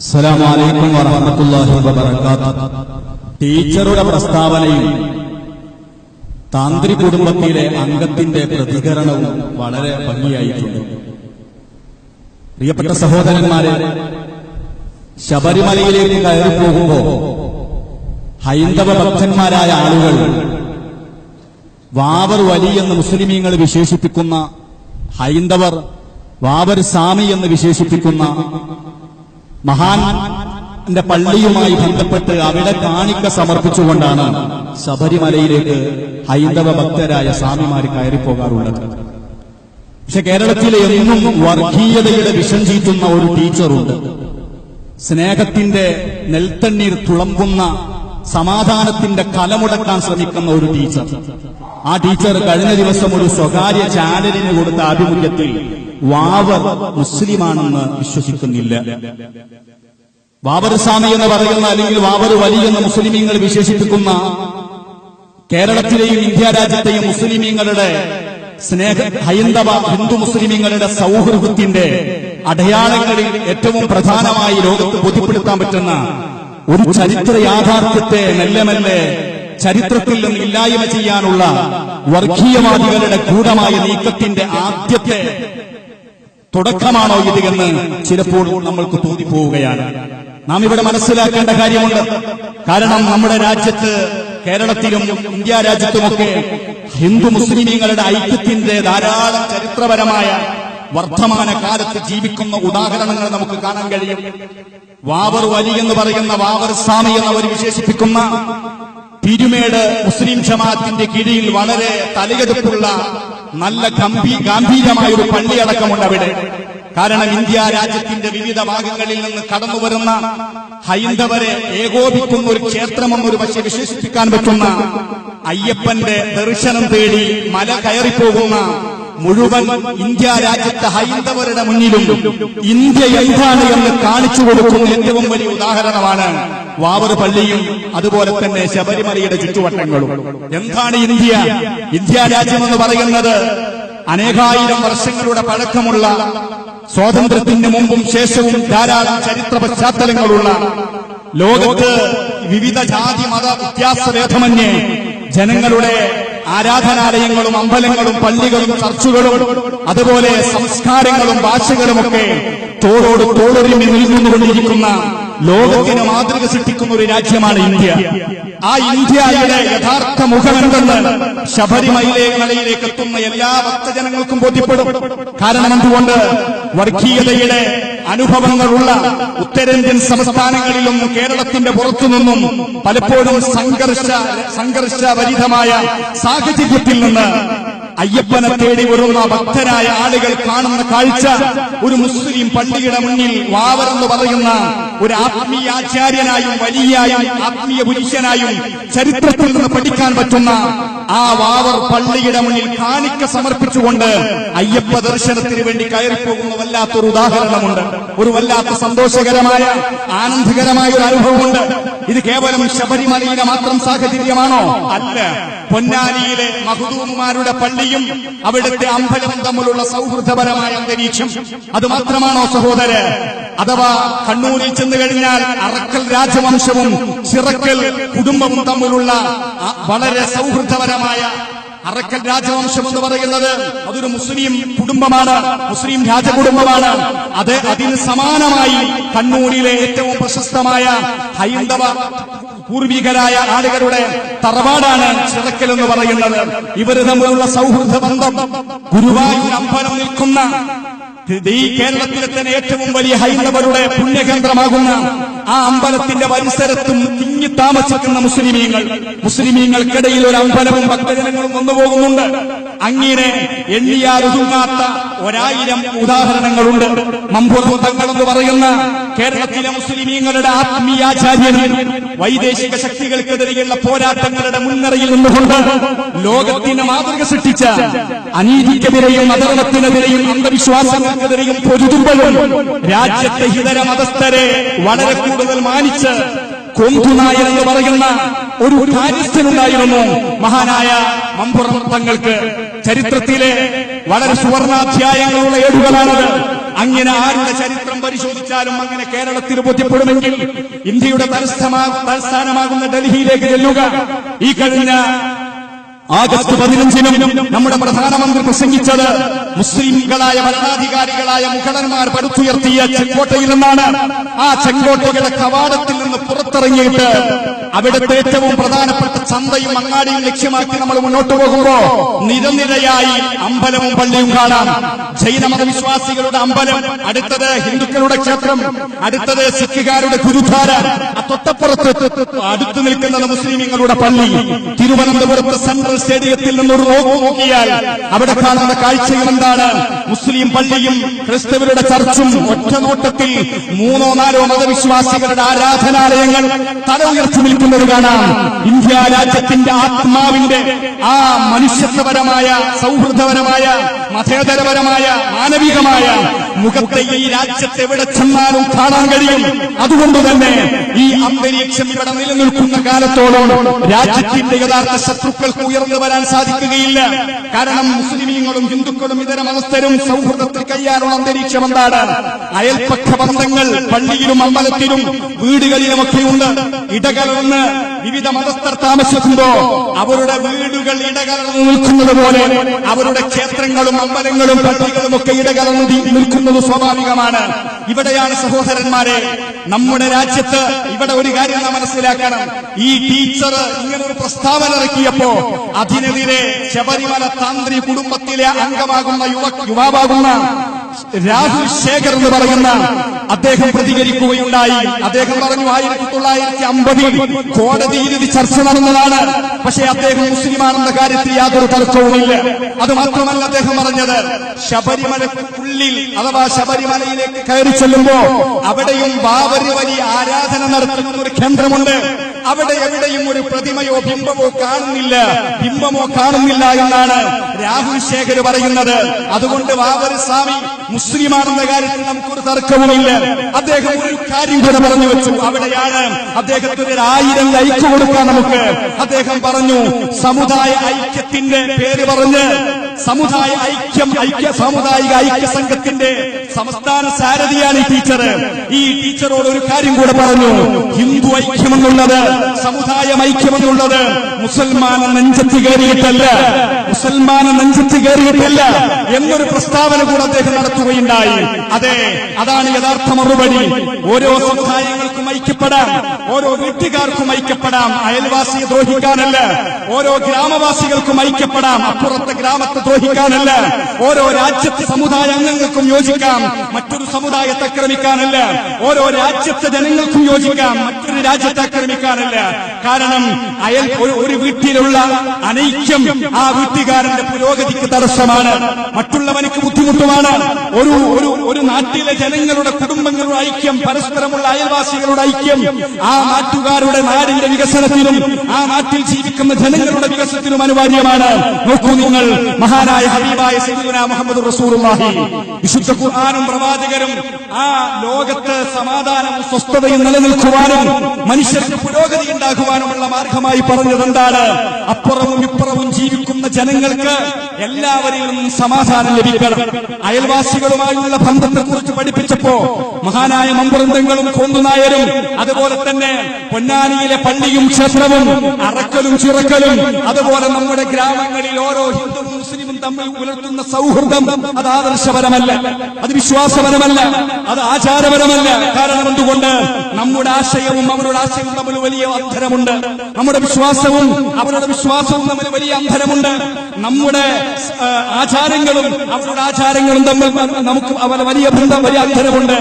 അസ്സലാമു അലൈക്കും വറഹ്മത്തുള്ളാഹി വബറകാതുഹു. ടീച്ചറുടെ പ്രസ്താവനയും താന്ത്രി കുടുംബത്തിലെ അംഗത്തിന്റെ പ്രതികരണവും വളരെ ഭംഗിയായിട്ടുണ്ട്. പ്രിയപ്പെട്ട സഹോദരന്മാരെ, ശബരിമലയിലേക്ക് കയറി പോകുമ്പോൾ ഹൈന്ദവ ഭക്തന്മാരായ ആളുകൾ വാവർ വലി എന്ന് മുസ്ലിമീങ്ങൾ വിശേഷിപ്പിക്കുന്ന ഹൈന്ദവർ വാവർ സ്വാമി എന്ന് വിശേഷിപ്പിക്കുന്ന മഹാന്റെ പള്ളിയുമായി ബന്ധപ്പെട്ട് അവിടെ കാണിക്ക സമർപ്പിച്ചുകൊണ്ടാണ് ശബരിമലയിലേക്ക് ഹൈന്ദവ ഭക്തരായ സ്വാമിമാർ കയറിപ്പോകാറുള്ളത്. പക്ഷെ കേരളത്തിലെ എന്നും വർഗീയതയുടെ വിഷം ചീറ്റുന്ന ഒരു ടീച്ചറുണ്ട്. സ്നേഹത്തിന്റെ നെൽത്തണ്ണീർ തുളമ്പുന്ന സമാധാനത്തിന്റെ കലമുടക്കാൻ ശ്രമിക്കുന്ന ഒരു ടീച്ചർ. ആ ടീച്ചർ കഴിഞ്ഞ ദിവസം ഒരു സ്വകാര്യ ചാനലിന് കൊടുത്ത ആഭിമുഖ്യത്തിൽ വാവർ മുസ്ലിമാണെന്ന് വിശ്വസിക്കുന്നില്ല. വാവർ സ്വാമി എന്ന് പറയുന്ന അല്ലെങ്കിൽ വാവർ വലി എന്ന് മുസ്ലിമീങ്ങൾ വിശേഷിപ്പിക്കുന്ന കേരളത്തിലെയും ഇന്ത്യ രാജ്യത്തെയും മുസ്ലിമീങ്ങളുടെ ഹൈന്ദവ ഹിന്ദു മുസ്ലിമീങ്ങളുടെ സൗഹൃദത്തിന്റെ അടയാളങ്ങളിൽ ഏറ്റവും പ്രധാനമായി ലോകത്ത് ബോധ്യപ്പെടുത്താൻ പറ്റുന്ന ഒരു ചരിത്ര യാഥാർത്ഥ്യത്തെ മെല്ലെ മെല്ലെ ചരിത്രത്തിൽ നിന്ന് ഇല്ലായ്മ ചെയ്യാനുള്ള വർഗീയവാദികളുടെ ഗൂഢമായ നീക്കത്തിന്റെ ആദ്യത്തെ തുടക്കമാണോ ഇത് എന്ന് ചിലപ്പോൾ നമ്മൾക്ക് തോന്നിപ്പോവുകയാണ്. നാം ഇവിടെ മനസ്സിലാക്കേണ്ട കാര്യമുണ്ട്. കാരണം നമ്മുടെ രാജ്യത്ത്, കേരളത്തിലും ഇന്ത്യ രാജ്യത്തുമൊക്കെ ഹിന്ദു മുസ്ലിമീങ്ങളുടെ ഐക്യത്തിന്റെ ധാരാളം ചരിത്രപരമായ വർദ്ധമാന കാലത്ത് ജീവിക്കുന്ന ഉദാഹരണങ്ങൾ നമുക്ക് കാണാൻ കഴിയും. വാവർ വലി എന്ന് പറയുന്ന വാവർ സ്വാമി എന്നവർ വിശേഷിപ്പിക്കുന്ന തിരുമേട് മുസ്ലിം ജമാഅത്തിന്റെ കീഴിൽ വളരെ തലയെടുപ്പുള്ള നല്ല ഗാംഭീര്യമായ ഒരു പള്ളിയടക്കമുണ്ട് അവിടെ. കാരണം ഇന്ത്യ രാജ്യത്തിന്റെ വിവിധ ഭാഗങ്ങളിൽ നിന്ന് കടന്നുവരുന്ന ഹൈന്ദവരെ ഏകോപിക്കുന്ന ഒരു ക്ഷേത്രമെന്നൊരു പക്ഷെ വിശേഷിപ്പിക്കാൻ പറ്റുന്ന അയ്യപ്പന്റെ ദർശനം തേടി മല കയറിപ്പോകുന്ന മുഴുവൻ ഇന്ത്യ രാജ്യത്തെ ഹൈന്ദവരുടെ മുന്നിലും ഇന്ത്യ എന്താണ് എന്ന് കാണിച്ചു കൊടുക്കുന്ന ഏറ്റവും വലിയ ഉദാഹരണമാണ് വാവർ പള്ളിയും അതുപോലെ തന്നെ ശബരിമലയുടെ ചുറ്റുവട്ടങ്ങളും. എന്താണ് ഇന്ത്യ? ഇന്ത്യ രാജ്യമെന്ന് പറയുന്നത് അനേകായിരം വർഷങ്ങളുടെ പഴക്കമുള്ള, സ്വാതന്ത്ര്യത്തിന് മുമ്പും ശേഷവും ധാരാളം ചരിത്ര പശ്ചാത്തലങ്ങളുള്ള, ലോകത്ത് വിവിധ ജാതി മത വ്യത്യാസഭേദമന്യേ ജനങ്ങളുടെ ആരാധനാലയങ്ങളും അമ്പലങ്ങളും പള്ളികളും ചർച്ചുകളും അതുപോലെ സംസ്കാരങ്ങളും ഭാഷകളുമൊക്കെ തോളോട് തോളൊരുമി നിൽക്കുന്നുകൊണ്ടിരിക്കുന്ന, ലോകത്തിന് മാതൃക സൃഷ്ടിക്കുന്ന ഒരു രാജ്യമാണ് ഇന്ത്യ. ആ ഇന്ത്യയുടെ യഥാർത്ഥ മുഖമെന്തെന്ന് ശബരിമലയിലേക്ക് എത്തുന്ന എല്ലാ ഭക്തജനങ്ങൾക്കും ബോധ്യപ്പെടും. കാരണം എന്തുകൊണ്ട്? വർഗീയതയുടെ അനുഭവങ്ങളുള്ള ഉത്തരേന്ത്യൻ സംസ്ഥാനങ്ങളിലും കേരളത്തിന്റെ പുറത്തുനിന്നും പലപ്പോഴും സംഘർഷഭരിതമായ സാഹചര്യത്തിൽ നിന്ന് അയ്യപ്പനെ തേടി വരുന്ന ഭക്തരായ ആളുകൾ കാണുന്ന കാഴ്ച ഒരു മുസ്ലിം പള്ളിയുടെ മുന്നിൽ വാവർ എന്ന് പറയുന്ന ഒരു ആത്മീയാചാര്യനായും വലിയായും ആത്മീയ പുരുഷനായും ചരിത്രത്തിൽ നിന്ന് പഠിക്കാൻ പറ്റുന്ന ആ വാവർ പള്ളിയുടെ മുന്നിൽ കാണിക്ക സമർപ്പിച്ചുകൊണ്ട് അയ്യപ്പ ദർശനത്തിന് വേണ്ടി കയറിപ്പോകുന്ന വല്ലാത്തൊരു ഉദാഹരണമുണ്ട്. ഒരു വല്ലാത്ത സന്തോഷകരമായ ആനന്ദകരമായ ഒരു അനുഭവമുണ്ട്. ഇത് കേവലം ശബരിമലയിലെ മാത്രം സാഹചര്യമാണോ? അല്ല. പൊന്നാനിയിലെ മഖ്ദൂമുമാരുടെ പള്ളിയും അവിടുത്തെ അമ്പലവും തമ്മിലുള്ള സൗഹൃദപരമായ അന്തരീക്ഷം അതുമാത്രമാണോ സഹോദര? അഥവാ കണ്ണൂരിൽ ചെന്ന് കഴിഞ്ഞാൽ അറക്കൽ രാജവംശവും ചിറക്കൽ കുടുംബവും തമ്മിലുള്ള വളരെ സൗഹൃദപരമായ അറക്കൽ രാജവംശം എന്ന് പറയുന്നത് അതൊരു മുസ്ലിം കുടുംബമാണ്, മുസ്ലിം രാജകുടുംബമാണ്. അതിന് സമാനമായി കണ്ണൂരിലെ ഏറ്റവും പ്രശസ്തമായ ഹൈന്ദവ പൂർവികരായ ആളുകളുടെ തറവാടാണ് ചിറക്കൽ എന്ന് പറയുന്നത്. ഇവര് തമ്മിലുള്ള സൗഹൃദ ബന്ധം ഗുരുവായൂർ അമ്പലം നിൽക്കുന്ന ഈ കേരളത്തിലെ തന്നെ ഏറ്റവും വലിയ ഹൈന്ദവരുടെ പുണ്യകേന്ദ്രമാകുന്ന ആ അമ്പലത്തിന്റെ പരിസരത്തും തിങ്ങി താമസിക്കുന്ന മുസ്ലിമീങ്ങൾക്കിടയിൽ ഒരു അമ്പലവും ഭക്തജനങ്ങളും വന്നുപോകുന്നുണ്ട്. അങ്ങനെ എണ്ണിയാൽ ഒതുങ്ങാത്ത 1000 ഉദാഹരണങ്ങളുണ്ട്. മമ്പുറം തങ്ങൾ എന്ന് പറയുന്ന കേരളത്തിലെ മുസ്ലിമീങ്ങളുടെ ആത്മീയാചാര്യനും വൈദേശിക ശക്തികൾക്കെതിരെയുള്ള പോരാട്ടങ്ങളുടെ മുൻനിരയിൽ നിന്നുകൊണ്ട് ലോകത്തിന് മാതൃക സൃഷ്ടിച്ച, അനീതിക്കെതിരെയും അധർമ്മത്തിനെതിരെയും അന്ധവിശ്വാസങ്ങൾക്കെതിരെയും പൊരുതുമ്പോഴും രാജ്യത്തെ ഇതര മതസ്ഥരെ വളരെ കൂടുതൽ മാനിച്ച് കൊന്തുനായർ എന്ന് പറയുന്ന ഒരു കാര്യസ്ഥനുണ്ടായിരുന്നു മഹാനായ മമ്പുറം തങ്ങൾക്ക്. ചരിത്രത്തിലെ വളരെ സുവർണാധ്യായങ്ങളുള്ള ഏടുകളാണത്. അങ്ങനെ ആരുടെ ചരിത്രം പരിശോധിച്ചാലും അങ്ങനെ കേരളത്തിൽ ബോധ്യപ്പെടുമെങ്കിൽ ഇന്ത്യയുടെ തലസ്ഥാനമാകുന്ന ഡൽഹിയിലേക്ക് ചെല്ലുക. ഈ കഴിഞ്ഞ ആഗസ്റ്റ് 15-നും നമ്മുടെ പ്രധാനമന്ത്രി പ്രസംഗിച്ചത് മുസ്ലിംകളായ ഭരണാധികാരികളായ മുഗളന്മാർ പടുത്തുയർത്തിയ ചെങ്കോട്ടയിൽ നിന്നാണ്. ആ ചെങ്കോട്ടയുടെ കവാടത്തിൽ നിന്ന് പുറത്തിറങ്ങിയിട്ട് അവിടുത്തെ ഏറ്റവും പ്രധാനപ്പെട്ട ചന്തയും അങ്ങാടിയും ലക്ഷ്യമാക്കി നമ്മൾ മുന്നോട്ട് പോകുമ്പോ നിരനിരയായി അമ്പലവും പള്ളിയും കാണാം. ജൈനമത വിശ്വാസികളുടെ അമ്പലം, അടുത്തത് ഹിന്ദുക്കളുടെ ക്ഷേത്രം, അടുത്തത് സിഖുകാരുടെ ഗുരുദ്വാര, തൊട്ടപ്പുറത്ത് അടുത്തു നിൽക്കുന്നത് മുസ്ലിങ്ങളുടെ പള്ളി. തിരുവനന്തപുരത്ത് സെൻട്രൽ സ്റ്റേഡിയത്തിൽ നിന്നൊരു നോക്കിയാൽ അവിടെ കാണുന്ന കാഴ്ചകൾ എന്താണ്? മുസ്ലിം പള്ളിയും ക്രിസ്തവരുടെ ചർച്ചും ഒറ്റ നോട്ടത്തിൽ 3-4 മതവിശ്വാസികളുടെ ആരാധനാലയങ്ങൾ തല ഉയർത്തി നിൽക്കുന്നത് കാണാം. ഇന്ത്യ രാജ്യത്തിന്റെ ആത്മാവിന്റെ ആ മനുഷ്യത്വപരമായ, സൗഹൃദപരമായ, മതേതരപരമായ, മാനവികമായ മുഖത്തെ ഈ രാജ്യത്ത് എവിടെ ചെന്നാലും കാണാൻ കഴിയും. അതുകൊണ്ട് തന്നെ ഈ അന്തരീക്ഷം ഇവിടെ നിലനിൽക്കുന്ന കാലത്തോളം രാജ്യത്തിന്റെ യഥാർത്ഥ ശത്രുക്കൾക്ക് ഉയർന്നു വരാൻ സാധിക്കുകയില്ല. കാരണം മുസ്ലിമീങ്ങളും ഹിന്ദുക്കളും ഇതര മതസ്ഥരും സൗഹൃദത്തിൽ കയ്യാറുള്ള അന്തരീക്ഷം എന്താണ്? അയൽപക്ക ബന്ധങ്ങൾ പള്ളിയിലും അമ്പലത്തിലും വീടുകളിലുമൊക്കെയുണ്ട്. ഇടകലർന്ന് വിവിധ മതസ്ഥർ താമസിക്കുമ്പോ അവരുടെ വീടുകൾ ഇടകലർന്ന് നിൽക്കുന്നത് പോലെ അവരുടെ ക്ഷേത്രങ്ങളും അമ്പലങ്ങളും പള്ളികളും ഒക്കെ ഇടകലർന്ന് നിൽക്കുന്നത് സ്വാഭാവികമാണ്. ഇവിടെയാണ് സഹോദരന്മാരെ നമ്മുടെ രാജ്യത്ത് ഇവിടെ ഒരു കാര്യം നാം മനസ്സിലാക്കണം. ഈ ടീച്ചർ ഇങ്ങനൊരു പ്രസ്താവന ഇറക്കിയപ്പോ അതിനെതിരെ ശബരിമല താന്ത്രി കുടുംബത്തിലെ അംഗമാകുന്ന യുവാവാകുന്ന രാഹുൽ ശേഖർ എന്ന് പറയുന്ന അദ്ദേഹം പ്രതികരിക്കുകയുണ്ടായി. അദ്ദേഹം പറഞ്ഞു 1950 കോടതിയിൽ ഇത് ചർച്ച നടന്നതാണ്. പക്ഷേ അദ്ദേഹം മുസ്ലിമാണെന്ന കാര്യത്തിൽ യാതൊരു തർക്കവുമില്ല. അത് മാത്രമല്ല അദ്ദേഹം പറഞ്ഞത്, ശബരിമലക്കുള്ളിൽ അഥവാ ശബരിമലയിലേക്ക് കയറി ചെല്ലുമ്പോ അവിടെയും ബാബരി വലിയ ആരാധന നടത്തുന്ന ഒരു കേന്ദ്രമുണ്ട്. അവിടെ എവിടെയും ഒരു പ്രതിമയോ ബിംബമോ കാണുന്നില്ല എന്നാണ് രാഹുൽ ശേഖർ പറയുന്നത്. അതുകൊണ്ട് ബാബരി സ്വാമി മുസ്ലിമാണെന്ന കാര്യത്തിൽ നമുക്കൊരു തർക്കവുമില്ല. അദ്ദേഹം ഒരു കാര്യം കൂടെ പറഞ്ഞു വെച്ചു. അവിടെയാണ് അദ്ദേഹത്തിന് 1000 ലൈക്ക് കൊടുക്കാൻ നമുക്ക്. അദ്ദേഹം പറഞ്ഞു, സമുദായ ഐക്യത്തിന്റെ പേര് പറഞ്ഞ് സാമുദായിക ഐക്യ സംഘത്തിന്റെ സംസ്ഥാന സാരഥിയാണ് ഈ ടീച്ചർ. ഈ ടീച്ചറോട് ഒരു കാര്യം കൂടെ പറഞ്ഞു, ഹിന്ദു ഐക്യമെന്നുള്ളത്, സമുദായം ഐക്യമെന്നുള്ളത് മുസൽമാനെ നെഞ്ചത്ത് കയറിയിട്ടല്ല എന്നൊരു പ്രസ്താവന കൂടെ അദ്ദേഹം നടത്തുകയുണ്ടായി. അതെ, അതാണ് യഥാർത്ഥ മറുപടി. ഓരോ സമുദായങ്ങൾക്കും ഐക്യപ്പെടാം, ഓരോ വീട്ടുകാർക്കും ഐക്യപ്പെടാം, അയൽവാസിയെ ദ്രോഹിക്കാനല്ല. ഓരോ ഗ്രാമവാസികൾക്കും ഐക്യപ്പെടാം, അപ്പുറത്തെ ഗ്രാമത്തെ ദ്രോഹിക്കാനല്ല. ഓരോ രാജ്യത്തെ സമുദായ അംഗങ്ങൾക്കും യോജിക്കാം, മറ്റൊരു സമുദായത്തെ ആക്രമിക്കാനല്ല. ഓരോ രാജ്യത്തെ ജനങ്ങൾക്കും യോജിക്കാം, മറ്റൊരു രാജ്യത്തെ ആക്രമിക്കാനല്ല. കാരണം ഒരു വീട്ടിലുള്ള അനൈക്യം ആ വീട്ടുകാരന്റെ പുരോഗതിക്ക് തടസ്സമാണ്, മറ്റുള്ളവനക്ക് ബുദ്ധിമുട്ടുമാണ്. ഒരു നാട്ടിലെ ജനങ്ങളുടെ കുടുംബങ്ങളുടെ ഐക്യം, പരസ്പരമുള്ള അയൽവാസികളുടെ ഐക്യം ആ നാട്ടുകാരുടെ നാടിന്റെ വികസനത്തിനും ആ നാട്ടിൽ ജീവിക്കുന്ന ജനങ്ങളുടെ വികസനത്തിനും അനിവാര്യമാണ്. നോക്കൂ നിങ്ങൾ, മഹാനായ ഹബീബായ സയ്യിദുനാ മുഹമ്മദ് റസൂലുള്ളാഹി വിശുദ്ധ ഖുർആനും പ്രവാചകരും ആ ലോകത്ത് സമാധാനവും സ്വസ്ഥതയും നിലനിൽക്കുവാനും മനുഷ്യർക്ക് പുരോഗതി ഉണ്ടാകുവാനുമുള്ള മാർഗമായി പറഞ്ഞതെന്താണ്? അപ്പുറവും ഇപ്പുറവും ജീവിക്കുന്ന ജനങ്ങൾക്ക് എല്ലാവരിൽ നിന്നും സമാധാനം ലഭിക്കണം. അയൽവാസികളുമായുള്ള ബന്ധത്തെക്കുറിച്ച് പഠിപ്പിച്ചപ്പോ മഹാനായ മമ്പുറന്തങ്ങളും കോന്തുനായരും അതുപോലെ തന്നെ പൊന്നാനിയിലെ പള്ളിയും ക്ഷേത്രവും അറക്കലും ചിറക്കലും അതുപോലെ നമ്മുടെ ഗ്രാമങ്ങളിൽ ഓരോ ഹിന്ദുവും മുസ്ലിമും തമ്മിൽ പുലർത്തുന്ന സൗഹൃദം അത് ആദർശപരമല്ല, അത് വിശ്വാസപരമല്ല, അത് ആചാരപരമല്ല. കാരണം എന്തുകൊണ്ട്? നമ്മുടെ ആശയവും അവരുടെ ആശയവും തമ്മിൽ വലിയ അന്തരമുണ്ട്. നമ്മുടെ വിശ്വാസവും അവരുടെ വിശ്വാസവും തമ്മിൽ വലിയ അന്തരമുണ്ട്. നമ്മുടെ ആചാരങ്ങളും അവരുടെ ആചാരങ്ങളും തമ്മിൽ നമുക്ക് വലിയ ബന്ധം, വലിയ അന്തരമുണ്ട്.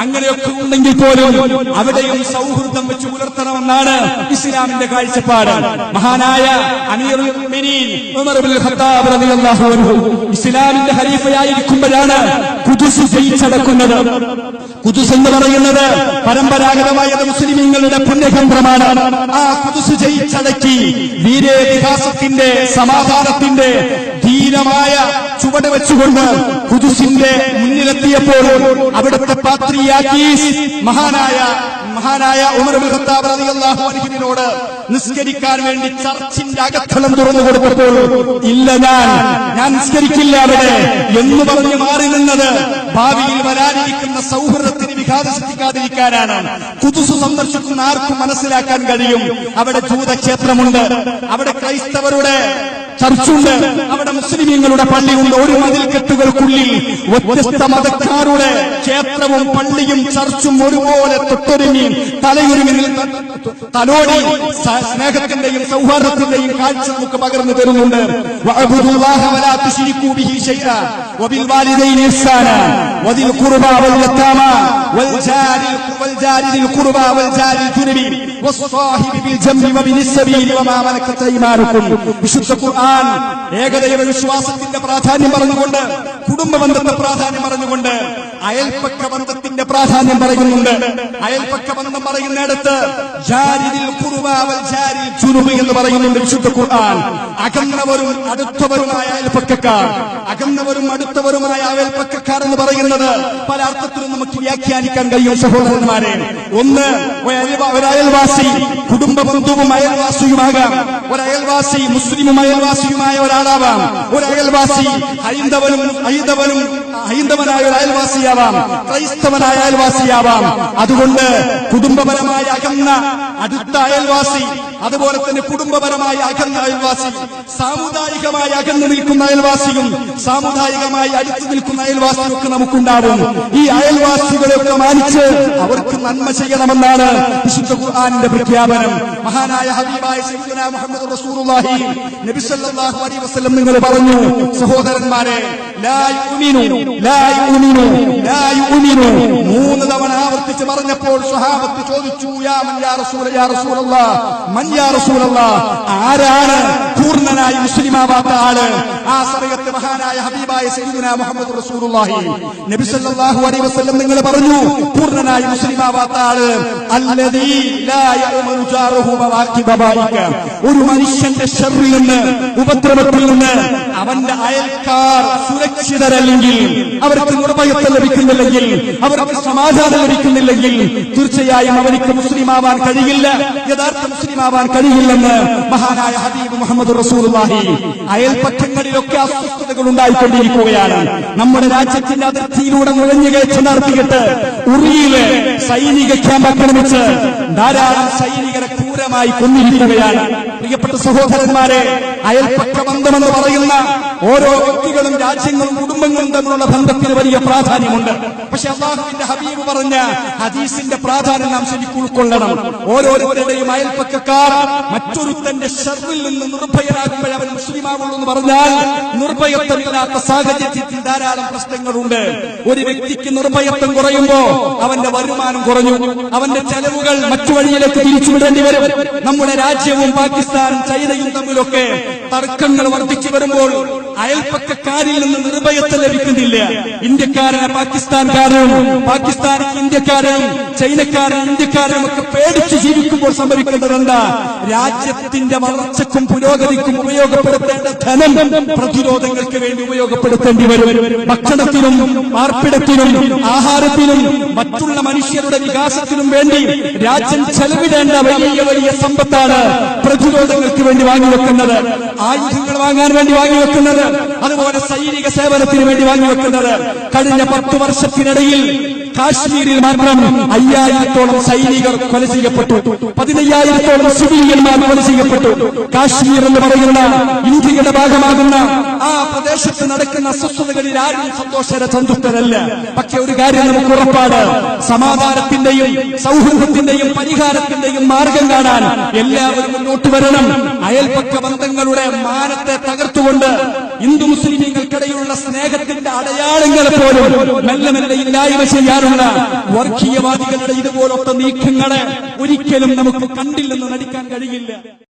അങ്ങനെയൊക്കെ ഉണ്ടെങ്കിൽ പോലും അവിടെയും സൗഹൃദം വെച്ച് പുലർത്തണമെന്നാണ് ഇസ്ലാമിന്റെ കാഴ്ചപ്പാട്. മഹാനായ അമീറുൽ മുഅ്മിനീൻ ഉമർ ഇബ്നുൽ ഖത്താബ് റളിയല്ലാഹു അൻഹു ഇസ്ലാമിന്റെ ഖലീഫയായിരിക്കുമ്പോഴാണ് ഖുദ്സ് ജയിച്ചടക്കുന്നത്. ഖുദ്സ് എന്ന് പറയുന്നത് പരമ്പരാഗതമായ മുസ്ലിമീങ്ങളുടെ പുണ്യകേന്ദ്രമാണ്. ആ ഖുദ്സ് ജയിച്ചടക്കി വീരേതിഹാസത്തിന്റെ, സമാധാനത്തിന്റെ ധീരമായ ചുവട് വെച്ചുകൊണ്ട് ഖുദ്സിന്റെ മുന്നിലെത്തിയപ്പോൾ അവിടുത്തെ പാത്രിയാർക്കീസ് മഹാനായ ഉമർ ഇബ്നുൽ ഖത്താബ് റളിയല്ലാഹു അൻഹുവിനോട് നിസ്കരിക്കാൻ വേണ്ടി ചർച്ചിന്റെ അകത്തളം തുറന്നു കൊടുത്തപ്പോൾ ഇല്ല, ഞാൻ നിസ്കരിക്കില്ല അവിടെ എന്ന് പറഞ്ഞ് മാറി നിന്നത് ഭാവിയിൽ വരാനിരിക്കുന്ന സൗഹൃദത്തിന് വിഘാതം സൃഷ്ടിക്കാതിരിക്കാനാണ്. ഖുദ്സ് സന്ദർശിക്കുന്ന ആർക്കും മനസ്സിലാക്കാൻ കഴിയും, അവിടെ ജൂതക്ഷേത്രമുണ്ട്, അവിടെ ക്രൈസ്തവരുടെ ചർച്ചുണ്ട്, അവിടെ മുസ്ലിമീങ്ങളുടെ പള്ളിയുണ്ട്. ഒരു മതിൽക്കെട്ടുകൾക്കുള്ളിൽ വ്യത്യസ്ത മതക്കാരുടെ ക്ഷേത്രവും പള്ളിയും ചർച്ചും ഒരുപോലെ തൊട്ടൊരുങ്ങി തലയൊരുങ്ങി തലോടി സ്നേഹത്തിന്റെയും സൗഹാർദ്ദത്തിന്റെയും കാഴ്ച നമുക്ക് പകർന്നു തരുന്നുണ്ട്. വഅബ്ദുല്ലാഹ വലാ തുശ്രികൂ ബിഹി ശൈഅ വബിൽവാലിദൈനി ഇഹ്സാനാ വദിൽ ഖുർബാ വൽ യതാമാ വൽ ജാരി ദിൽ ഖുർബാ വൽ ജാരി ജുനുബി വസ്സാഹിബി ബിൽ ജംബി വബിനിസ് സബീലി വമാ മലക്കത് അയ്മാനുക്കും. വിശുദ്ധ ഖുർആൻ ഏകദൈവ വിശ്വാസത്തിന്റെ പ്രാധാന്യം പറഞ്ഞുകൊണ്ട്, കുടുംബ ബന്ധത്തിന്റെ പ്രാധാന്യം പറഞ്ഞുകൊണ്ട് അയൽപക്ക ബന്ധത്തിന്റെ പ്രാധാന്യം പറയുന്നുണ്ട്. അയൽപക്ക ബന്ധം പറയുന്നിടത്ത് ജാരിദിൽ ഖുർബാ വൽ ജാരി ജുനുബി എന്ന് പറയുന്നുണ്ട് വിശുദ്ധ ഖുർആൻ. അകന്നവരും അടുത്തവരുമായ അയൽപക്കക്കാർ, അകന്നവരും അടുത്തവരുമായ അയൽപക്കക്കാർ എന്ന് പറയുന്നത് പല അർത്ഥത്തിലും നമുക്ക് വ്യാഖ്യാനിക്കാൻ കഴിയും സഹോദരന്മാരെ. ഒന്ന്, ഒരയൽവാസി കുടുംബ ബന്ധുവും അയൽവാസിയുമാകാം, ഒരയൽവാസി മുസ്ലിമും അയൽവാസിയുമായ ഒരാളാവാം, ഒരയൽവാസി ഹൈന്ദവനായ ഒരു അയൽവാസിയാവാം, ക്രൈസ്തവനായ അയൽവാസിയാവാം. അതുകൊണ്ട് കുടുംബപരമായ അകന്ന അടുത്ത അയൽവാസി, അതുപോലെ തന്നെ കുടുംബപരമായ അകന്ന അയൽവാസി, സാമുദായികമായി അകന്നു നിൽക്കുന്ന അയൽവാസിയും സാമുദായികമായി അടുത്തു നിൽക്കുന്ന അയൽവാസിയും ഒക്കെ നമുക്കുണ്ടാവും. ഈ അയൽവാസികളെയൊക്കെ മാനിച്ച് അവർക്ക് നന്മ ചെയ്യണമെന്നാണ് വിശുദ്ധ ഖുർആനിന്റെ പ്രഖ്യാപനം. മഹാനായ ഹബീബായ സയ്യിദുനാ മുഹമ്മദ് റസൂലുള്ളാഹി നബി സല്ലല്ലാഹു അലൈഹി വസല്ലം നിങ്ങൾ പറഞ്ഞു, സഹോദരന്മാരെ, ലാ യുമിനു 3 തവണ ആവർത്തിച്ച് പറഞ്ഞപ്പോൾ സ്വഹാബത്ത് ചോദിച്ചു, യാ റസൂലല്ലാഹ്, ആരാണ് പൂർണ്ണനായി മുസ്ലിമാവാത്ത ആള്? ആ സമയത്ത് മഹാനായ ഹബീബായ സയ്യിദുനാ മുഹമ്മദ് റസൂലുള്ളാഹി നബി സല്ലല്ലാഹു അലൈഹി വസല്ലം നിങ്ങൾ പറഞ്ഞു, പൂർണ്ണനായി മുസ്ലിമാവാത്ത ആള് അല്ലദീ ലാ യഅമനു ജാറുഹു ബവാഖിബ ബായിക. ഒരു മനുഷ്യന്റെ ശർറിൽ നിന്ന്, ഉപദ്രവത്തിൽ നിന്ന് അവന്റെ അയൽക്കാർ സുരക്ഷിതരല്ലെങ്കിൽ, അവർക്ക് നിർഭയത്വം ലഭിക്കുന്നില്ലെങ്കിൽ, അവർക്ക് സമാധാനം ലഭിക്കുന്നില്ലെങ്കിൽ തീർച്ചയായും അവർക്ക് മുസ്ലിമാവാൻ കഴിയില്ല, യഥാർത്ഥ മുസ്ലിമാവാൻ കഴിയില്ലെന്ന് മഹാനായ ഹബീബ് മുഹമ്മദ് റസൂലുള്ളാഹി. അയൽപക്കങ്ങളിലൊക്കെ അസ്വസ്ഥതകൾ ഉണ്ടായിക്കൊണ്ടിരിക്കുകയാണ്. നമ്മുടെ രാജ്യത്തിന്റെ അതിർത്തിയിലൂടെ നുഴഞ്ഞുകയറ്റം നടത്തിയിട്ട് ഉറിയിലെ സൈനിക ക്യാമ്പ് ആക്രമിച്ച് ധാരാളം സൈനികരെ ക്രൂരമായി കൊന്നിരിക്കുകയാണ്. പ്രിയപ്പെട്ട സഹോദരന്മാരെ, അയൽപക്ക ബന്ധമെന്ന് പറയുന്ന ഓരോ വ്യക്തികളും രാജ്യങ്ങളും കുടുംബങ്ങളും തമ്മിലുള്ള ബന്ധത്തിന് വലിയ പ്രാധാന്യമുണ്ട്. പക്ഷെ അല്ലാഹുവിന്റെ ഹബീബ് പറഞ്ഞ ഹദീസിന്റെ പ്രാധാന്യം നാം ശരിക്കും ഉൾക്കൊള്ളണം. ഓരോരുത്തരുടെയും അയൽപക്കക്കാർ മറ്റൊരുത്തന്റെ ശർറിൽ നിന്ന് നിർഭയനാകുമ്പോൾ അവൻ മുസ്ലിമാവുള്ളൂ എന്ന് പറഞ്ഞാൽ നിർഭയത്വമില്ലാത്ത സാഹചര്യത്തിൽ ധാരാളം പ്രശ്നങ്ങളുണ്ട്. ഒരു വ്യക്തിക്ക് നിർഭയത്വം കുറയുമ്പോ അവന്റെ വരുമാനം കുറഞ്ഞു, അവന്റെ ചെലവുകൾ മറ്റു വഴിയിലേക്ക് തിരിച്ചുവിടേണ്ടി വരും. നമ്മുടെ രാജ്യവും പാകിസ്ഥാനും ചൈനയും തമ്മിലൊക്കെ തർക്കങ്ങൾ വർദ്ധിച്ചു വരുമ്പോൾ അയൽപക്കക്കാരിൽ നിന്ന് നിർഭയത്വം ലഭിക്കുന്നില്ല. ഇന്ത്യക്കാരനെ പാകിസ്ഥാൻകാരനും, പാകിസ്ഥാൻ ഇന്ത്യക്കാരനും, ചൈനക്കാരനും ഇന്ത്യക്കാരനും ഒക്കെ പേടിച്ച് ജീവിക്കുമ്പോൾ സംഭവിക്കേണ്ടത് എന്താ? രാജ്യത്തിന്റെ വളർച്ചയ്ക്കും പുരോഗതിക്കും ഉപയോഗപ്പെടുത്തേണ്ട ധനം പ്രതിരോധങ്ങൾക്ക് വേണ്ടി ഉപയോഗപ്പെടുത്തേണ്ടി വരും. ഭക്ഷണത്തിനും പാർപ്പിടത്തിനും ആഹാരത്തിനും മറ്റുള്ള മനുഷ്യരുടെ വികാസത്തിനും വേണ്ടി രാജ്യം ചെലവിടേണ്ട വലിയ വലിയ സമ്പത്താണ് പ്രതിരോധങ്ങൾക്ക് വേണ്ടി വാങ്ങിവെക്കുന്നത്, ആയുധങ്ങൾ വാങ്ങാൻ വേണ്ടി വാങ്ങിവെക്കുന്നത്, അതുപോലെ സൈനിക സേവനത്തിന് വേണ്ടി വാങ്ങിവെക്കുന്നത്. കഴിഞ്ഞ 10 വർഷത്തിനിടയിൽ കാശ്മീരിൽ മാത്രം 5000-ഓളം സൈനികർ കൊല ചെയ്യപ്പെട്ടു, 15,000-ഓളം സിവിലിയന്മാർ കൊല ചെയ്യപ്പെട്ടു. കാശ്മീർ എന്ന് പറയുന്ന ഇന്ത്യയുടെ ഭാഗമാകുന്ന ആ പ്രദേശത്ത് നടക്കുന്ന അസ്വസ്ഥതകളിൽ ആരും സന്തുഷ്ടരല്ല. പക്ഷെ ഒരു കാര്യം നമുക്ക് ഉറപ്പാണ്, സമാധാനത്തിന്റെയും സൗഹൃദത്തിന്റെയും പരിഹാരത്തിന്റെയും മാർഗം കാണാൻ എല്ലാവരും മുന്നോട്ട് വരണം. അയൽപക്ക ബന്ധങ്ങളുടെ മാനത്തെ തകർത്തുകൊണ്ട് ഹിന്ദു മുസ്ലിമീങ്ങൾക്കിടയിലുള്ള സ്നേഹത്തിന്റെ അടയാളങ്ങളെ പോലും മെല്ലെ മെല്ലെ ഇല്ലായ്മ ചെയ്യാനുള്ള വർഗീയവാദികളുടെ ഇതുപോലത്തെ നീക്കങ്ങളെ ഒരിക്കലും നമുക്ക് കണ്ടില്ലെന്ന് നടിക്കാൻ കഴിയില്ല.